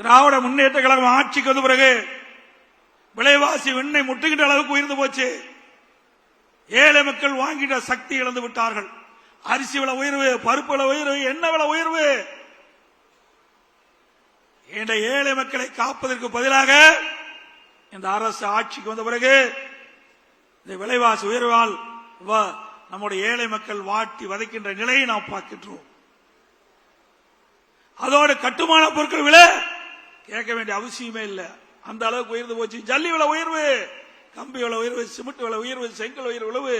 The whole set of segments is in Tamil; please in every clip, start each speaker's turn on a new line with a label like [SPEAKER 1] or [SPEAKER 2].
[SPEAKER 1] திராவிட முன்னேற்ற கழகம் ஆட்சிக்கு வந்த பிறகு விலைவாசி விண்ணை முட்டுகின்ற அளவுக்கு உயர்ந்து போச்சு. ஏழை மக்கள் வாங்கிட்ட சக்தி இழந்து விட்டார்கள். அரிசி விலை உயர்வு, பருப்பு விலை உயர்வு, எண்ணெய் விலை உயர்வு. ஏழை மக்களை காப்பதற்கு பதிலாக இந்த அரசு ஆட்சிக்கு வந்த பிறகு இந்த விலைவாசி உயர்வால் நம்முடைய ஏழை மக்கள் வாட்டி வதைக்கின்ற நிலையை நாம் பார்க்கின்றோம். அதோடு கட்டுமான பொருட்கள் விலை கேட்க வேண்டிய அவசியமே இல்லை, அந்த அளவுக்கு உயர்ந்து போச்சு. ஜல்லி விலை உயர்வு, கம்பி விலை உயர்வு, சிமெண்ட் விலை உயர்வு, செங்கல் உயர்வு,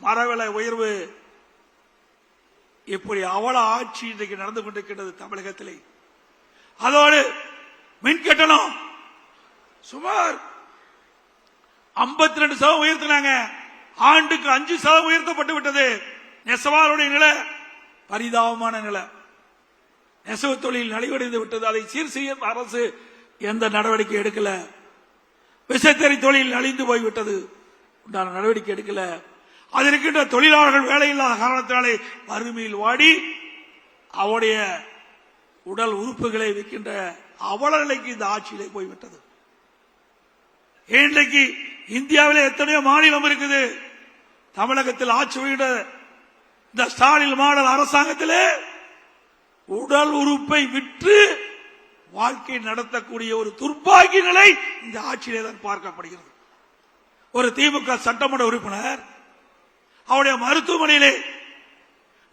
[SPEAKER 1] மர விலை உயர்வு. இப்படி அவல ஆட்சி இன்றைக்கு நடந்து கொண்டிருக்கிறது தமிழகத்திலே. அதோடு மின் கட்டணம் சுமார் 52% உயர்த்தினாங்க. ஆண்டுக்கு 5% உயர்த்தப்பட்டு விட்டது. நெசவாளுடைய நிலை பரிதாபமான நிலை. நெசவு தொழில் நலிவடைந்து விட்டது. அதை சீர் செய்ய அரசு எந்த நடவடிக்கை எடுக்கல. விசைத்தறி தொழில் அழிந்து போய்விட்டது, உண்டான நடவடிக்கை எடுக்கல. அது இருக்கின்ற தொழிலாளர்கள் வேலையில்லாத காரணத்தினாலே வறுமையில் வாடி அவருடைய உடல் உறுப்புகளை விற்கின்ற அவல நிலைக்கு இந்த ஆட்சியிலே போய்விட்டது. இன்றைக்கு இந்தியாவிலே எத்தனையோ மாநிலம் இருக்குது. தமிழகத்தில் ஆட்சி செய்கின்ற இந்த ஸ்டாலின் மாடல் அரசாங்கத்திலே உடல் உறுப்பை விற்று வாழ்க்கை நடத்தக்கூடிய ஒரு துர்பாகிய நிலை இந்த ஆட்சியிலே தான் பார்க்கப்படுகிறது. ஒரு திமுக சட்டமன்ற உறுப்பினர் அவருடைய மருத்துவமனையிலே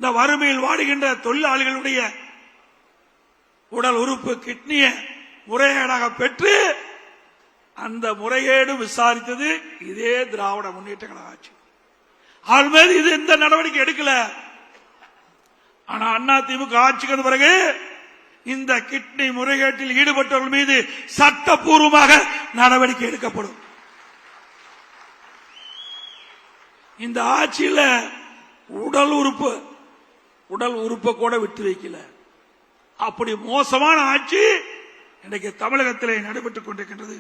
[SPEAKER 1] இந்த வறுமையில் வாடுகின்ற தொழிலாளிகளுடைய உடல் உறுப்பு கிட்னியை முறைகேடாக பெற்று அந்த முறைகேடு விசாரித்தது இதே திராவிட முன்னேற்ற கழக ஆட்சி. அவள் மீது இது எந்த நடவடிக்கை எடுக்கல. ஆனா அண்ணா திமுக ஆட்சிக்கு வந்த பிறகு இந்த கிட்னி முறைகேட்டில் ஈடுபட்டவர்கள் மீது சட்டப்பூர்வமாக நடவடிக்கை எடுக்கப்படும். இந்த ஆட்சியில் உடல் உறுப்பை கூட விட்டு வைக்கல. அப்படி மோசமான ஆட்சி இன்றைக்கு தமிழகத்திலே நடைபெற்றுக் கொண்டிருக்கின்றது.